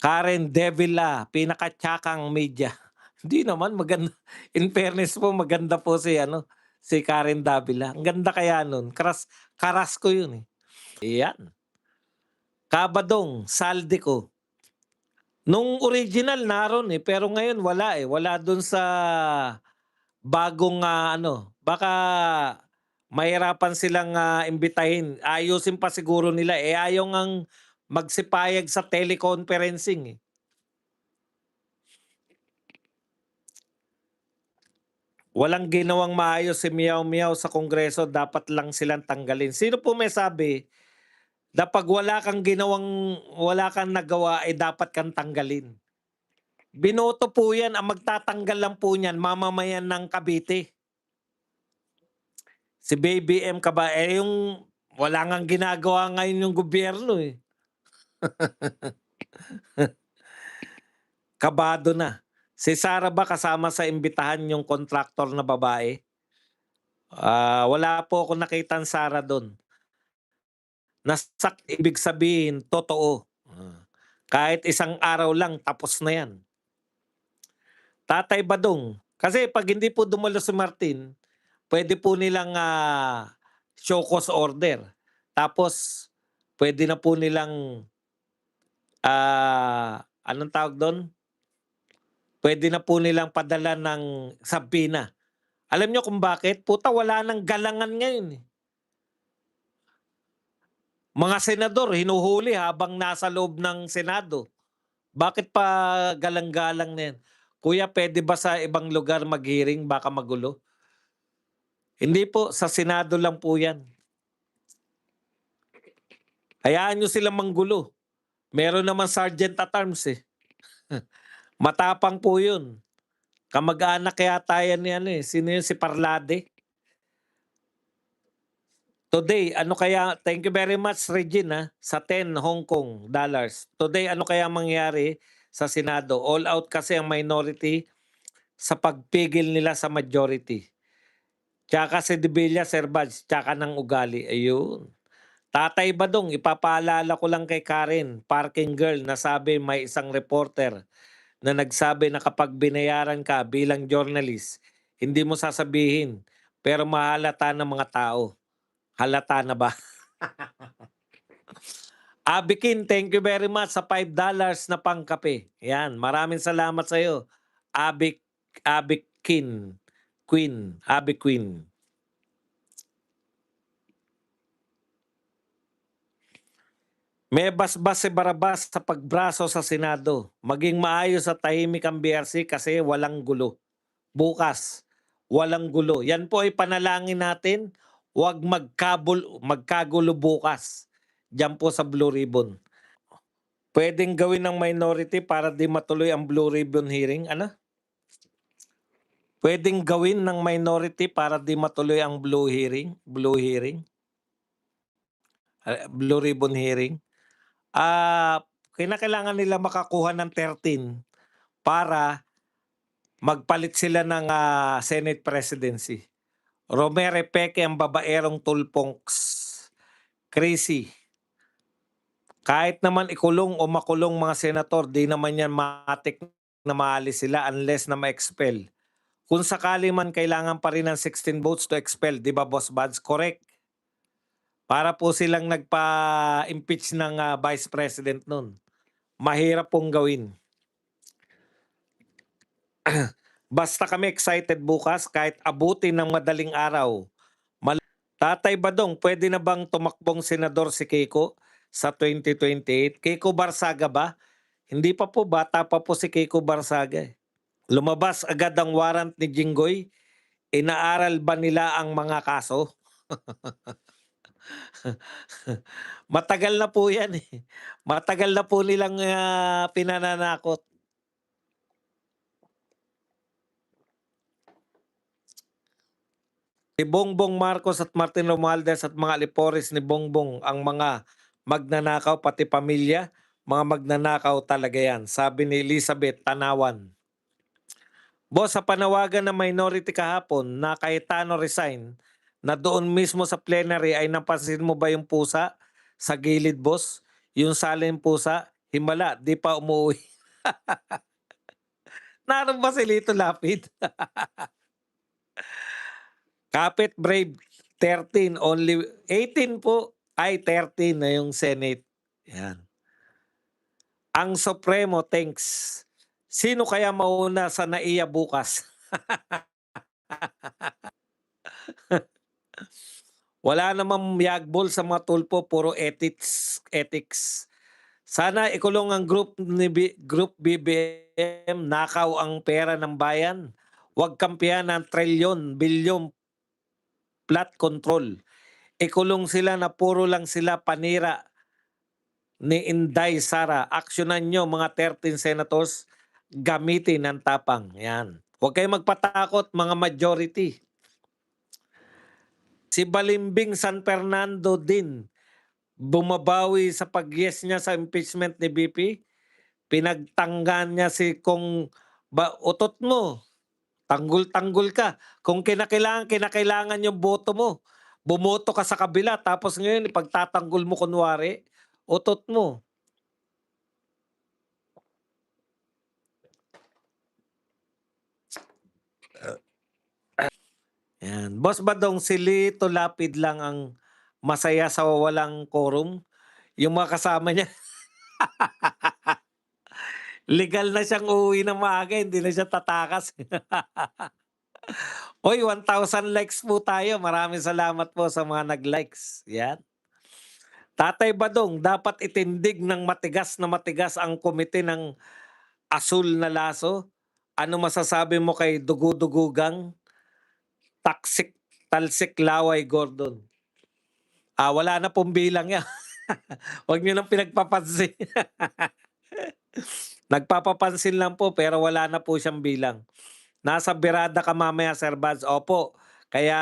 Karen Davila, pinakatyakang media. Hindi naman maganda in fairness po maganda po si ano, si Karen Davila. Ang ganda kaya nun, karas ko yun, eh. Iyan. Kabadong, Saldico. Nung original naroon, eh, pero ngayon wala, eh, wala dun sa bagong, ano, baka mahirapan silang, imbitahin. Ayusin pa siguro nila, eh, ayaw ngang magsipayag sa teleconferencing, eh. Walang ginawang maayos si Meow Meow sa Kongreso, dapat lang silang tanggalin. Sino po may sabi na 'pag wala kang nagawa, eh, dapat kang tanggalin? Binoto po 'yan, ang magtatanggal lang po niyan mamamayan ng Cavite. Si Baby M eh, yung wala ngang ginagawa ngayon yung gobyerno, eh. Kabado na. Si Sara ba kasama sa imbitahan yung kontraktor na babae? Wala po akong nakitang Sara dun. Ibig sabihin totoo. Kahit isang araw lang tapos na 'yan. Tatay Badong, kasi 'pag hindi po dumalo si Martin, puwede po nilang, show cause order. Tapos puwede na po nilang, anong tawag dun? Puwede na po nilang padala ng sabina. Alam niyo kung bakit? Puta wala ng galangan ngayon, eh. Mga senador hinuhuli habang nasa loob ng Senado. Bakit pa galang-galang na 'yan? "Kuya, puwede ba sa ibang lugar mag-hearing baka magulo?" Hindi po, sa Senado lang po 'yan. Hayaan niyo silang manggulo. Meron naman sergeant at arms, eh. Matapang po 'yun. Kamag-anak yata 'yan ni ano, eh, sino 'yun, si Parlade. Today, ano kaya thank you very much Regine, sa 10 Hong Kong dollars. Today, ano kaya mangyari sa Senado? All out kasi ang minority sa pagpigil nila sa majority. Tsaka si De Villa, Sir Bads, tsaka ng ugali, ayun. Tatay Badong, ipapaalala ko lang kay Karen, parking girl, na sabi may isang reporter na nagsabi na kapag binayaran ka bilang journalist, hindi mo sasabihin, pero mahalata ng mga tao. Halata na ba? Abikin, thank you very much sa $5 na pangkape. Yan, maraming salamat sa iyo. Abikin, Queen, Abi Queen. May basbas si Barabas sa pagbraso sa Senado. Maging maayos at tahimik ang BRC kasi walang gulo. Bukas, walang gulo. Yan po ay panalangin natin. Huwag magkagulo bukas. Diyan po sa Blue Ribbon. Pwedeng gawin ng minority para di matuloy ang Blue Ribbon hearing. Ano? Pwedeng gawin ng minority para di matuloy ang Blue hearing, Blue Ribbon hearing. Kinakailangan nila makakuha ng 13 para magpalit sila ng, Senate presidency. Romero Peke ang babaerong tulponks. Crazy. Kahit naman ikulong o makulong mga senator, di naman yan matik na maalis sila unless na ma-expel. Kung sakali man kailangan pa rin ng 16 votes to expel, di ba Boss Bads? Correct. Para po silang nagpa-impeach ng, Vice President nun. Mahirap pong gawin. Basta kami excited bukas kahit abutin ng madaling araw. Tatay Badong, pwede na bang tumakbong senador si Kiko sa 2028? Kiko Barsaga ba? Hindi pa po, bata pa po si Kiko Barsaga, eh. Lumabas agad ang warrant ni Jinggoy. Inaaral ba nila ang mga kaso? Matagal na po yan, eh. Matagal na po nilang, pinananakot. Si Bongbong Marcos at Martin Romualdez at mga alipores ni Bongbong ang mga magnanakaw pati pamilya, mga magnanakaw talaga yan, sabi ni Elizabeth Tanawan. Boss, sa panawagan ng minority kahapon na Cayetano resign, na doon mismo sa plenary ay napansin mo ba yung pusa sa gilid, boss? Yung salin pusa, himala, 'di pa umuwi. Naroon ba si Lito Lapid? Kapit Brave 13, only 18 po. Ay 13 na yung Senate, 'yan. Ang Supremo thinks, sino kaya mauna sa NAIA bukas? Wala namang yagbol sa mga tulpo, puro ethics. Sana ikulong ang Group BBM, nakaw ang pera ng bayan. Huwag kampihan ng trilyon, bilyon flood control. Ikulong sila na puro lang sila panira ni Inday Sara. Aksyonan nyo mga 13 senators, gamitin ang tapang. Yan. Huwag kayong magpatakot mga majority. Si Balimbing San Fernando din, bumabawi sa pag-yes niya sa impeachment ni BP. Pinagtanggan niya si kung utot mo, tanggol-tanggol ka. Kung kinakailangan yung boto mo. Bumoto ka sa kabila tapos ngayon ipagtatanggol mo kunwari, utot mo. Yan. Boss Badong, si Lito Lapid lang ang masaya sa walang quorum. Yung mga kasama niya, legal na siyang uuwi ng maaga, hindi na siya tatakas. Oy, 1,000 likes po tayo. Maraming salamat po sa mga nag-likes. Yan. Tatay Badong, dapat itindig ng matigas ang komite ng asul na laso. Ano masasabi mo kay Dugudugugang, Talsik Laway Gordon? Wala na pong bilang yan. Huwag niyo nang pinagpapansin. Nagpapapansin lang po pero wala na po siyang bilang. Nasa birada ka mamaya, Sir Bads. Opo. Kaya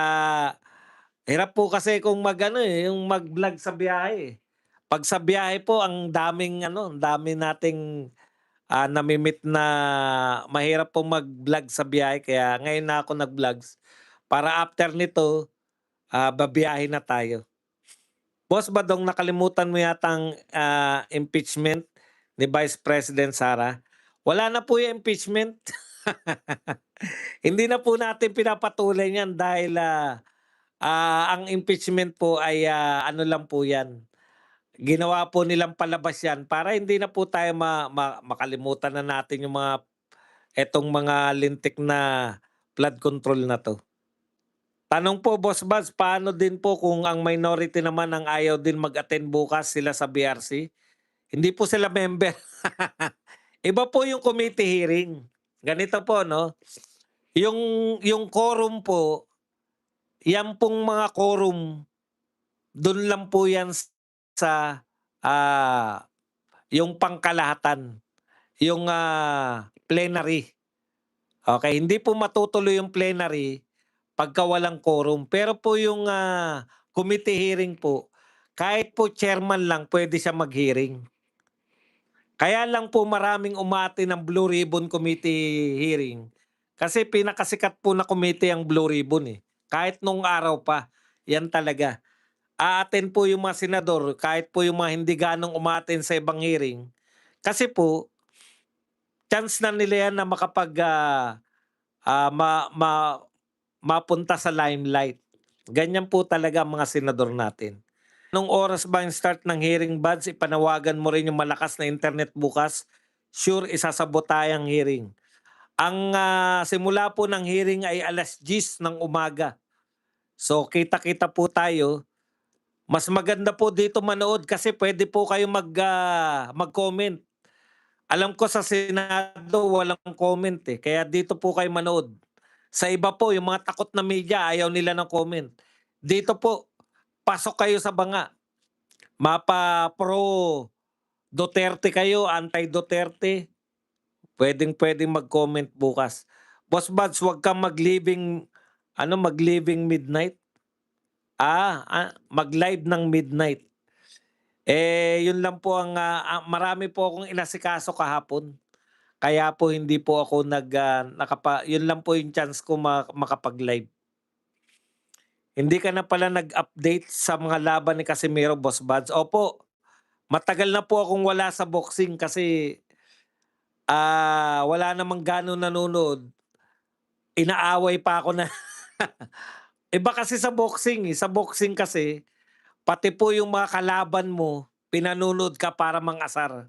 hirap po kasi kung yung mag-vlog sa biyahe. Pag sa biyahe po, ang dami nating nami-meet na mahirap pong mag-vlog sa biyahe. Kaya ngayon na ako nag-vlogs. Para after nito, babiyahe na tayo. Boss Badong, nakalimutan mo yatang impeachment ni Vice President Sara. Wala na po yung impeachment. Hindi na po natin pinapatuloy yan dahil ang impeachment po ay ano lang po yan. Ginawa po nilang palabas yan para hindi na po tayo makalimutan na natin yung etong mga lintik na flood control na to. Tanong po, Boss Baz, paano din po kung ang minority naman ang ayaw din mag-attend bukas sila sa BRC? Hindi po sila member. Iba po yung committee hearing. Ganito po, no? Yung, yung quorum po, yan pong mga quorum, doon lang po yan sa yung pangkalahatan, yung plenary. Okay, hindi po matutuloy yung plenary pagka walang quorum. Pero po yung committee hearing po, kahit po chairman lang pwede siya mag-hearing. Kaya lang po maraming umati ng Blue Ribbon Committee hearing. Kasi pinakasikat po na committee ang Blue Ribbon eh. Kahit nung araw pa, yan talaga. A-attend po yung mga senador, kahit po yung mga hindi ganong umattend sa ibang hearing. Kasi po, chance na nila yan na makapag mapunta sa limelight. Ganyan po talaga ang mga senador natin. Nung oras ba yung start ng hearing, Buds? Ipanawagan mo rin yung malakas na internet bukas. Sure, isasabot tayong hearing. Ang simula po ng hearing ay 10:00 ng umaga. So kita-kita po tayo. Mas maganda po dito manood kasi pwede po kayo mag-comment. Alam ko sa Senado walang comment eh. Kaya dito po kayo manood. Sa iba po, yung mga takot na media, ayaw nila ng comment. Dito po, pasok kayo sa banga. Mapa pro Duterte kayo, anti-Duterte, pwedeng mag-comment bukas. Boss Buds, huwag kang mag-living midnight. Mag-live ng midnight. Yun lang po marami po akong inasikaso kahapon. Kaya po hindi po ako yun lang po yung chance ko makapag-live. Hindi ka na pala nag-update sa mga laban ni Casimiro, Boss Buds. Opo, Matagal na po akong wala sa boxing kasi, wala namang gaano nanonood. Inaaway pa ako na iba kasi sa boxing kasi pati po yung mga kalaban mo pinanonood ka para mang-asar.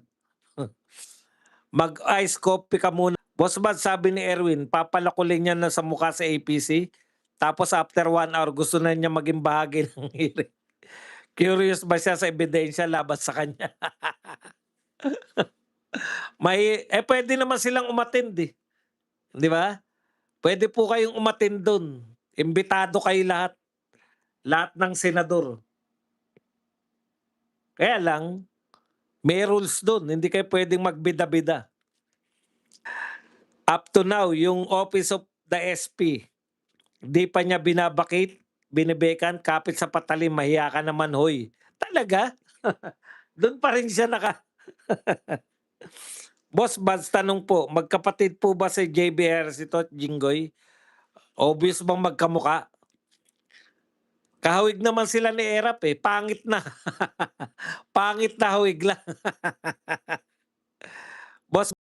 Mag-ice coffee ka muna. Boss Bad, sabi ni Erwin papalakulin niya na sa mukha sa APC, tapos after 1 hour gusto na niya maging bahagi ng hearing. Curious ba siya sa ebidensya laban sa kanya? Puwede naman silang umattend, eh, 'di ba? Puwede po kayong umattend dun, imbitado kayo lahat, lahat ng senador. Kaya lang, may rules dun, hindi kayo puwedeng magbida-bida. Up to now, yung office of the SP, 'di pa niya binibekan, kapit sa patalim, "Mahiya ka naman hoy." Talaga? Dun pa rin siya Boss Bads, tanong po, magkapatid po ba si JB Ejercito at Jinggoy? Obvious bang magkamukha? Kahawig naman sila ni Erap, eh, pangit na. Pangit na hawig lang.